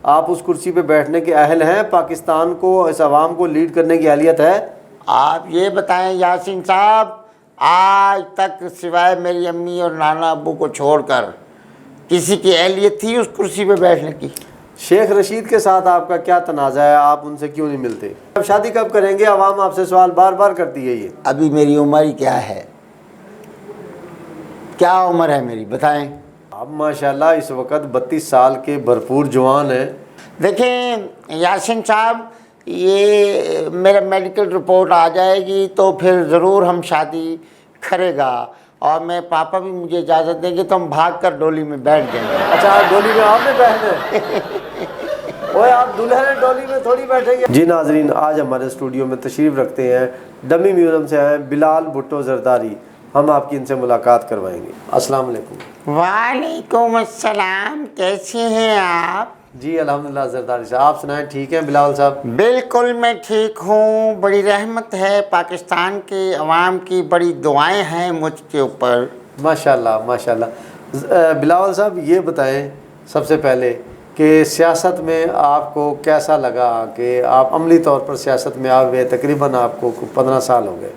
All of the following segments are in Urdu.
آپ اس کرسی پہ بیٹھنے کے اہل ہیں؟ پاکستان کو، اس عوام کو لیڈ کرنے کی اہلیت ہے؟ آپ یہ بتائیں یاسین صاحب، آج تک سوائے میری امی اور نانا ابو کو چھوڑ کر کسی کی اہلیت تھی اس کرسی پہ بیٹھنے کی؟ شیخ رشید کے ساتھ آپ کا کیا تنازع ہے؟ آپ ان سے کیوں نہیں ملتے؟ اب شادی کب کریں گے؟ عوام آپ سے سوال بار بار کرتی ہے یہ۔ ابھی میری عمر ہی کیا ہے؟ کیا عمر ہے میری بتائیں؟ آپ ماشاءاللہ اس وقت 32 سال کے بھرپور جوان ہیں۔ دیکھیں یاسین صاحب، یہ میرا میڈیکل رپورٹ آ جائے گی تو پھر ضرور ہم شادی کرے گا، اور میں پاپا بھی مجھے اجازت دیں گے تو ہم بھاگ کر ڈولی میں بیٹھ جائیں گے۔ اچھا، آپ ڈولی میں آپ نے بیٹھنا ہے؟ اوے آپ دلہن ہیں، ڈولی میں تھوڑی بیٹھیں گے۔ جی ناظرین، آج ہمارے اسٹوڈیو میں تشریف رکھتے ہیں، ڈمی میوزیم سے ہیں بلال بھٹو زرداری۔ ہم آپ کی ان سے ملاقات کروائیں گے۔ السلام علیکم۔ وعلیکم السلام، کیسے ہیں آپ؟ جی الحمدللہ زرداری صاحب، آپ سنائیں، ٹھیک ہیں بلال صاحب؟ بالکل میں ٹھیک ہوں، بڑی رحمت ہے پاکستان کے عوام کی، بڑی دعائیں ہیں مجھ کے اوپر۔ ماشاءاللہ ماشاءاللہ۔ بلاول صاحب یہ بتائیں سب سے پہلے کہ سیاست میں آپ کو کیسا لگا کہ آپ عملی طور پر سیاست میں آئے ہوئے؟ تقریباً آپ کو 15 سال ہو گئے۔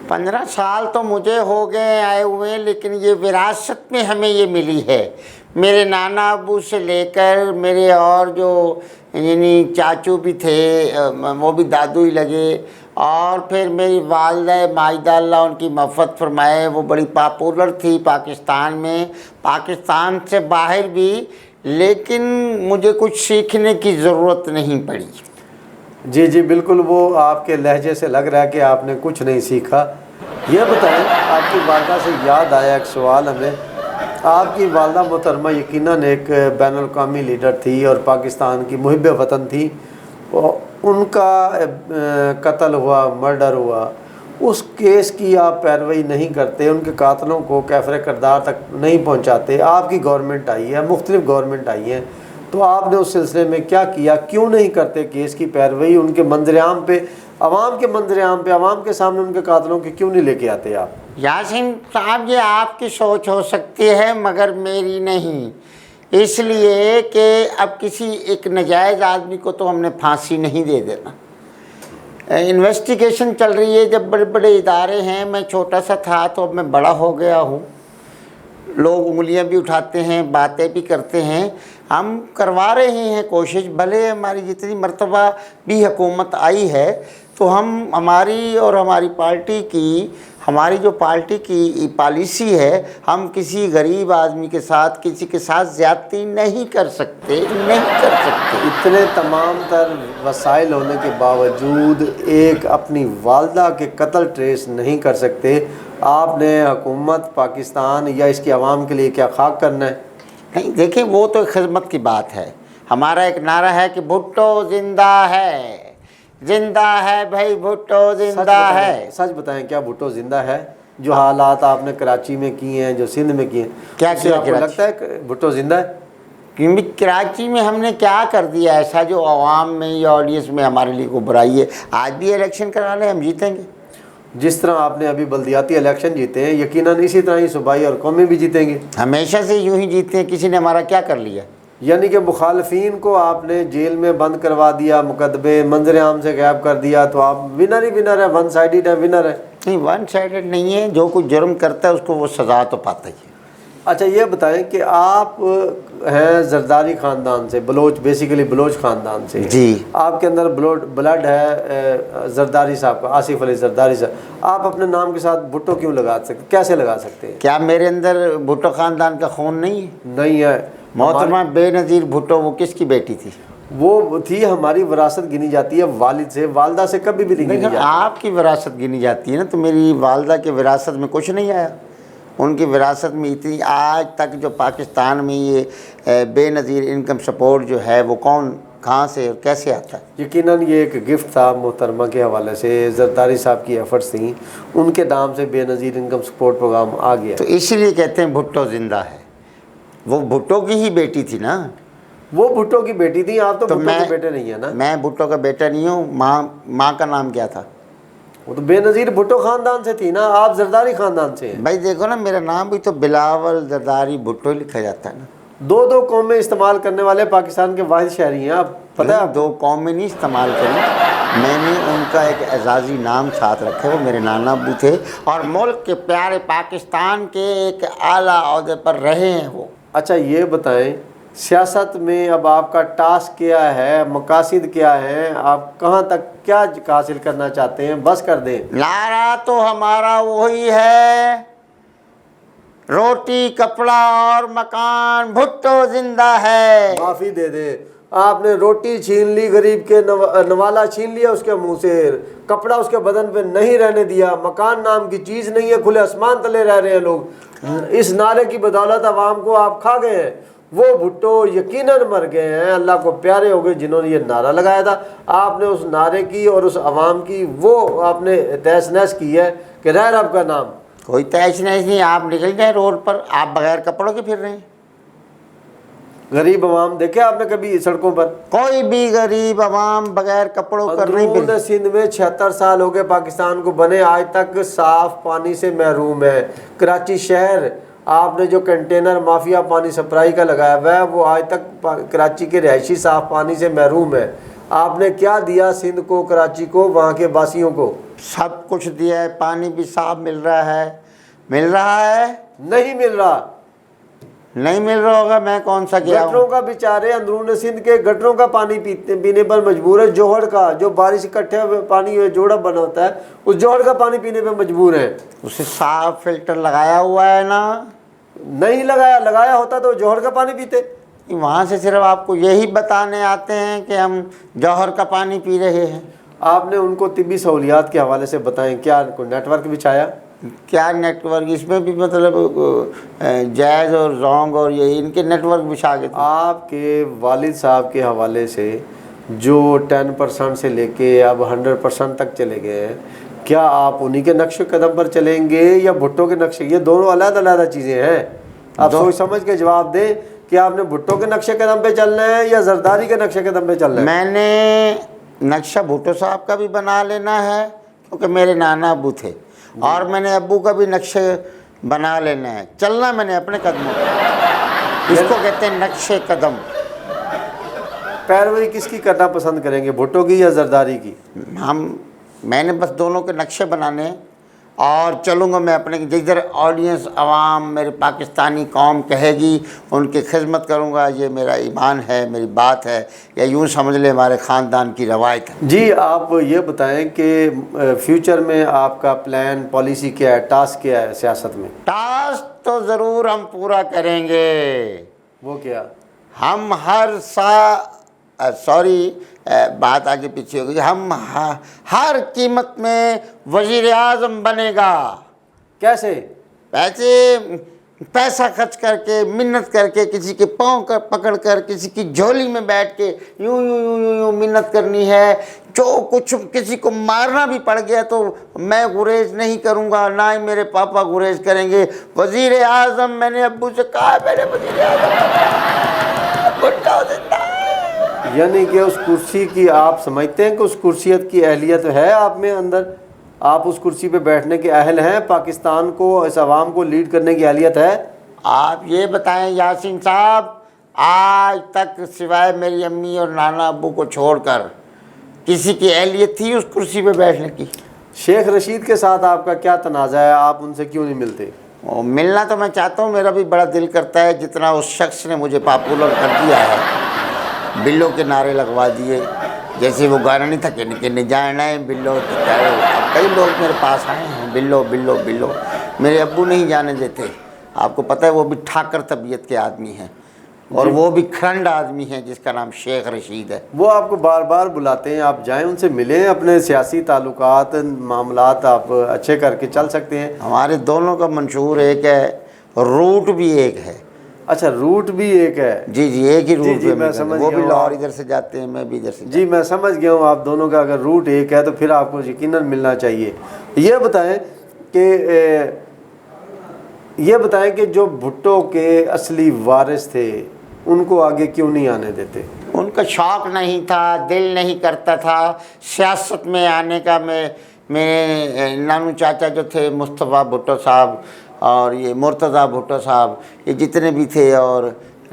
15 سال تو مجھے ہو گئے آئے ہوئے، لیکن یہ وراثت میں ہمیں یہ ملی ہے، میرے نانا ابو سے لے کر میرے اور جو یعنی چاچو بھی تھے وہ بھی دادو ہی لگے، اور پھر میری والدہ ماجدہ اللہ ان کی مغفرت فرمائے، وہ بڑی پاپولر تھی پاکستان میں، پاکستان سے باہر بھی، لیکن مجھے کچھ سیکھنے کی ضرورت نہیں پڑی۔ جی جی بالکل، وہ آپ کے لہجے سے لگ رہا ہے کہ آپ نے کچھ نہیں سیکھا۔ یہ بتائیں، آپ کی والدہ سے یاد آیا ایک سوال ہمیں۔ آپ کی والدہ محترمہ یقیناً ایک بین الاقوامی لیڈر تھی اور پاکستان کی محب وطن تھی، ان کا قتل ہوا، مرڈر ہوا، اس کیس کی آپ پیروی نہیں کرتے، ان کے قاتلوں کو کیفر کردار تک نہیں پہنچاتے۔ آپ کی گورنمنٹ آئی ہے، مختلف گورنمنٹ آئی ہیں، تو آپ نے اس سلسلے میں کیا کیا؟ کیوں نہیں کرتے کیس کی پیروی؟ ان کے منظر عام پہ، عوام کے منظر عام پہ، عوام کے سامنے ان کے قاتلوں کی کیوں نہیں لے کے آتے آپ؟ یاسین صاحب، یہ آپ کی سوچ ہو سکتی ہے مگر میری نہیں، اس لیے کہ اب کسی ایک ناجائز آدمی کو تو ہم نے پھانسی نہیں دے دینا۔ انویسٹیگیشن چل رہی ہے، جب بڑے بڑے ادارے ہیں، میں چھوٹا سا تھا تو اب میں بڑا ہو گیا ہوں، لوگ انگلیاں بھی اٹھاتے ہیں، باتیں بھی کرتے ہیں، ہم کروا رہے ہیں کوشش، بھلے ہماری جتنی مرتبہ بھی حکومت آئی ہے تو ہماری اور ہماری پارٹی کی، ہماری جو پارٹی کی پالیسی ہے، ہم کسی غریب آدمی کے ساتھ، کسی کے ساتھ زیادتی نہیں کر سکتے، نہیں کر سکتے۔ اتنے تمام تر وسائل ہونے کے باوجود ایک اپنی والدہ کے قتل ٹریس نہیں کر سکتے، آپ نے حکومت پاکستان یا اس کی عوام کے لیے کیا خاک کرنا ہے؟ نہیں دیکھیں، وہ تو ایک خدمت کی بات ہے، ہمارا ایک نعرہ ہے کہ بھٹو زندہ ہے، زندہ ہے بھائی، بھٹو زندہ ہے۔ سچ بتائیں، کیا بھٹو زندہ ہے؟ جو حالات آپ نے کراچی میں کیے ہیں، جو سندھ میں کیے ہیں، کیا اس سے کیا آپ کو لگتا ہے کہ بھٹو زندہ ہے؟ کیونکہ کراچی میں ہم نے کیا کر دیا ایسا جو عوام میں یا آڈینس میں ہمارے لیے کو برائی ہے؟ آج بھی الیکشن کرا لیں، ہم جیتیں گے۔ جس طرح آپ نے ابھی بلدیاتی الیکشن جیتے ہیں، یقیناً اسی طرح ہی صوبائی اور قومی بھی جیتیں گے۔ ہمیشہ سے یوں ہی جیتے ہیں، کسی نے ہمارا کیا کر لیا؟ یعنی کہ مخالفین کو آپ نے جیل میں بند کروا دیا، مقدمے منظر عام سے غائب کر دیا، تو آپ ونر ہی ونر ہے، ون سائیڈڈ ہے، ونر ہے۔ نہیں، ون سائیڈڈ نہیں ہے، جو کوئی جرم کرتا ہے اس کو وہ سزا تو پاتا ہی ہے۔ اچھا یہ بتائیں کہ آپ ہیں زرداری خاندان سے، بلوچ، بیسیکلی بلوچ خاندان سے، جی، آپ کے اندر بلڈ ہے زرداری صاحب کا، آصف علی زرداری صاحب، آپ اپنے نام کے ساتھ بھٹو کیوں لگا سکتے، کیسے لگا سکتے ہیں؟ کیا میرے اندر بھٹو خاندان کا خون نہیں ہے؟ نہیں ہے۔ محترمہ بے نظیر بھٹو وہ کس کی بیٹی تھی؟ وہ تھی، ہماری وراثت گنی جاتی ہے والد سے، والدہ سے کبھی بھی نہیں گنی جاتی۔ آپ کی وراثت گنی جاتی ہے نا، تو میری والدہ کی وراثت میں کچھ نہیں آیا، ان کی وراثت میں اتنی آج تک جو پاکستان میں یہ بے نظیر انکم سپورٹ جو ہے وہ کون، کہاں سے اور کیسے آتا ہے؟ یقیناً یہ ایک گفٹ تھا محترمہ کے حوالے سے، زرداری صاحب کی ایفرٹس تھیں، ان کے نام سے بے نظیر انکم سپورٹ پروگرام آ گیا۔ تو اسی لیے کہتے ہیں بھٹو زندہ ہے، وہ بھٹو کی ہی بیٹی تھی نا۔ وہ بھٹو کی بیٹی تھی، آپ تو بھٹو کے بیٹے نہیں ہیں نا۔ میں بھٹو کا بیٹا نہیں ہوں، ماں کا نام کیا تھا؟ وہ تو بے نظیر بھٹو خاندان سے تھی نا، آپ زرداری خاندان سے ہیں۔ بھائی دیکھو نا، میرا نام بھی تو بلاول زرداری بھٹو لکھا جاتا ہے نا۔ دو دو قومیں استعمال کرنے والے پاکستان کے واحد شہری ہیں آپ، پتہ ہے آپ؟ دو قومیں نہیں استعمال کریں، میں نے ان کا ایک اعزازی نام ساتھ رکھا، وہ میرے نانا ابو تھے اور ملک کے پیارے پاکستان کے ایک اعلیٰ عہدے پر رہے ہیں وہ۔ اچھا یہ بتائیں، سیاست میں اب آپ کا ٹاسک کیا ہے، مقاصد کیا ہیں، آپ کہاں تک کیا حاصل کرنا چاہتے ہیں؟ بس کر دیں۔ نعرہ تو ہمارا وہی ہے، روٹی کپڑا اور مکان، بھٹو زندہ ہے۔ معافی دے دیں، آپ نے روٹی چھین لی، غریب کے نوالا چھین لیا اس کے منہ سے، کپڑا اس کے بدن پہ نہیں رہنے دیا، مکان نام کی چیز نہیں ہے، کھلے آسمان تلے رہ رہے ہیں لوگ۔ اس نعرے کی بدولت عوام کو آپ کھا گئے ہیں۔ وہ بھٹو یقیناً مر گئے ہیں، اللہ کو پیارے ہو گئے جنہوں نے یہ نعرہ لگایا تھا۔ آپ نے اس نعرے کی اور اس عوام کی وہ آپ نے تہس نہس کی ہے کہ رہ رب کا نام۔ کوئی تیش نہیں، آپ نکل جائیں روڈ پر، آپ بغیر کپڑوں کے پھر رہے ہیں۔ غریب عوام دیکھے آپ نے کبھی سڑکوں پر؟ کوئی بھی غریب عوام بغیر کپڑوں کر نہیں اندرون پھر۔ سندھ میں 76 سال ہو گئے پاکستان کو بنے، آج تک صاف پانی سے محروم ہے۔ کراچی شہر آپ نے جو کنٹینر مافیا پانی سپلائی کا لگایا ہوا ہے، وہ آج تک کراچی کے رہائشی صاف پانی سے محروم ہے۔ آپ نے کیا دیا سندھ کو، کراچی کو، وہاں کے باسیوں کو؟ سب کچھ دیا ہے، پانی بھی صاف مل رہا ہے، مل رہا ہے؟ نہیں مل رہا۔ نہیں مل رہا ہوگا، میں کون سا گیا گٹروں ہوں؟ کا بیچارے اندرون سندھ کے گٹروں کا پانی پینے پر مجبور ہے، جوہر کا، جو بارش اکٹھے ہوئے پانی جوڑا بنا ہوتا ہے، اس جوہر کا پانی پینے پہ مجبور ہے۔ اسے صاف فلٹر لگایا ہوا ہے نا؟ نہیں لگایا، لگایا ہوتا تو جوہر کا پانی پیتے۔ وہاں سے صرف آپ کو یہی بتانے آتے ہیں کہ ہم جوہر کا پانی پی رہے ہیں۔ آپ نے ان کو طبی سہولیات کے حوالے سے بتائیں، کیا کوئی نیٹ ورک بچھایا؟ کیا نیٹ ورک؟ اس میں بھی مطلب جائز اور زونگ اور یہ ان کے نیٹ ورک بچھا کے۔ آپ کے والد صاحب کے حوالے سے جو 10% سے لے کے اب 100% تک چلے گئے ہیں، کیا آپ انہی کے نقش قدم پر چلیں گے یا بھٹو کے نقش؟ یہ دونوں علیحدہ علیحدہ چیزیں ہیں، آپ سوچ سمجھ کے جواب دیں کہ آپ نے بھٹو کے نقش قدم پہ چلنا ہے یا زرداری کے نقش قدم پہ چلنا ہے؟ میں نے نقشہ بھٹو صاحب کا بھی بنا لینا ہے کیونکہ میرے نانا ابو تھے، اور میں نے ابو کا بھی نقشہ بنا لینا ہے، چلنا میں نے اپنے قدموں پر۔ اس کو کہتے ہیں نقش قدم۔ پیروی کس کی کرنا پسند کریں گے، بھٹو کی یا زرداری کی؟ میں نے بس دونوں کے نقشے بنانے ہیں اور چلوں گا میں اپنے، جدھر آڈینس عوام میرے پاکستانی قوم کہے گی ان کی خدمت کروں گا، یہ میرا ایمان ہے، میری بات ہے، یا یوں سمجھ لے ہمارے خاندان کی روایت ہے۔ جی آپ یہ بتائیں کہ فیوچر میں آپ کا پلان، پالیسی کیا ہے، ٹاسک کیا ہے سیاست میں؟ ٹاسک تو ضرور ہم پورا کریں گے۔ وہ کیا؟ ہم بات آگے پیچھے ہوگی، ہم ہر قیمت میں وزیر اعظم بنے گا۔ کیسے؟ پیسہ خرچ کر کے، منت کر کے، کسی کے پاؤں پکڑ کر، کسی کی جھولی میں بیٹھ کے یوں یوں یوں یوں یوں منت کرنی ہے۔ جو کچھ کسی کو مارنا بھی پڑ گیا تو میں گریز نہیں کروں گا، نہ ہی میرے پاپا گریز کریں گے۔ وزیر اعظم، میں نے ابو سے کہا میرے وزیر اعظم بھٹو زندہ ہے۔ یعنی کہ اس کرسی کی آپ سمجھتے ہیں کہ اس کرسیت کی اہلیت ہے آپ میں اندر؟ آپ اس کرسی پہ بیٹھنے کے اہل ہیں؟ پاکستان کو، اس عوام کو لیڈ کرنے کی اہلیت ہے؟ آپ یہ بتائیں یاسین صاحب، آج تک سوائے میری امی اور نانا ابو کو چھوڑ کر کسی کی اہلیت تھی اس کرسی پہ بیٹھنے کی؟ شیخ رشید کے ساتھ آپ کا کیا تنازع ہے، آپ ان سے کیوں نہیں ملتے؟ ملنا تو میں چاہتا ہوں، میرا بھی بڑا دل کرتا ہے، جتنا اس شخص نے مجھے پاپولر کر دیا ہے، بلو کے نعرے لگوا دیے، جیسے وہ گانا نہیں تھا کہ جانا ہے بلو، کئی لوگ میرے پاس آئے ہیں، بلو بلو بلو۔ میرے ابو نہیں جانے دیتے، آپ کو پتہ ہے وہ بھی ٹھاکر طبیعت کے آدمی ہیں، اور وہ بھی کھنڈ آدمی ہیں جس کا نام شیخ رشید ہے۔ وہ آپ کو بار بار بلاتے ہیں، آپ جائیں ان سے ملیں، اپنے سیاسی تعلقات، معاملات آپ اچھے کر کے چل سکتے ہیں۔ ہمارے دونوں کا منشور ایک ہے، روٹ بھی ایک ہے۔ اچھا، روٹ بھی ایک ہے؟ جی جی، ایک ہی روٹ پہ میں سمجھ وہ گیا بھی ہوں۔ لاہور ادھر سے جاتے ہیں، میں بھی ادھر سے۔ جی میں سمجھ گیا ہوں، آپ دونوں کا اگر روٹ ایک ہے تو پھر آپ کو یقیناً ملنا چاہیے۔ یہ بتائیں کہ جو بھٹو کے اصلی وارث تھے ان کو آگے کیوں نہیں آنے دیتے؟ ان کا شوق نہیں تھا، دل نہیں کرتا تھا سیاست میں آنے کا۔ میرے نانو چاچا جو تھے مصطفیٰ بھٹو صاحب اور یہ مرتضیٰ بھٹو صاحب، یہ جتنے بھی تھے، اور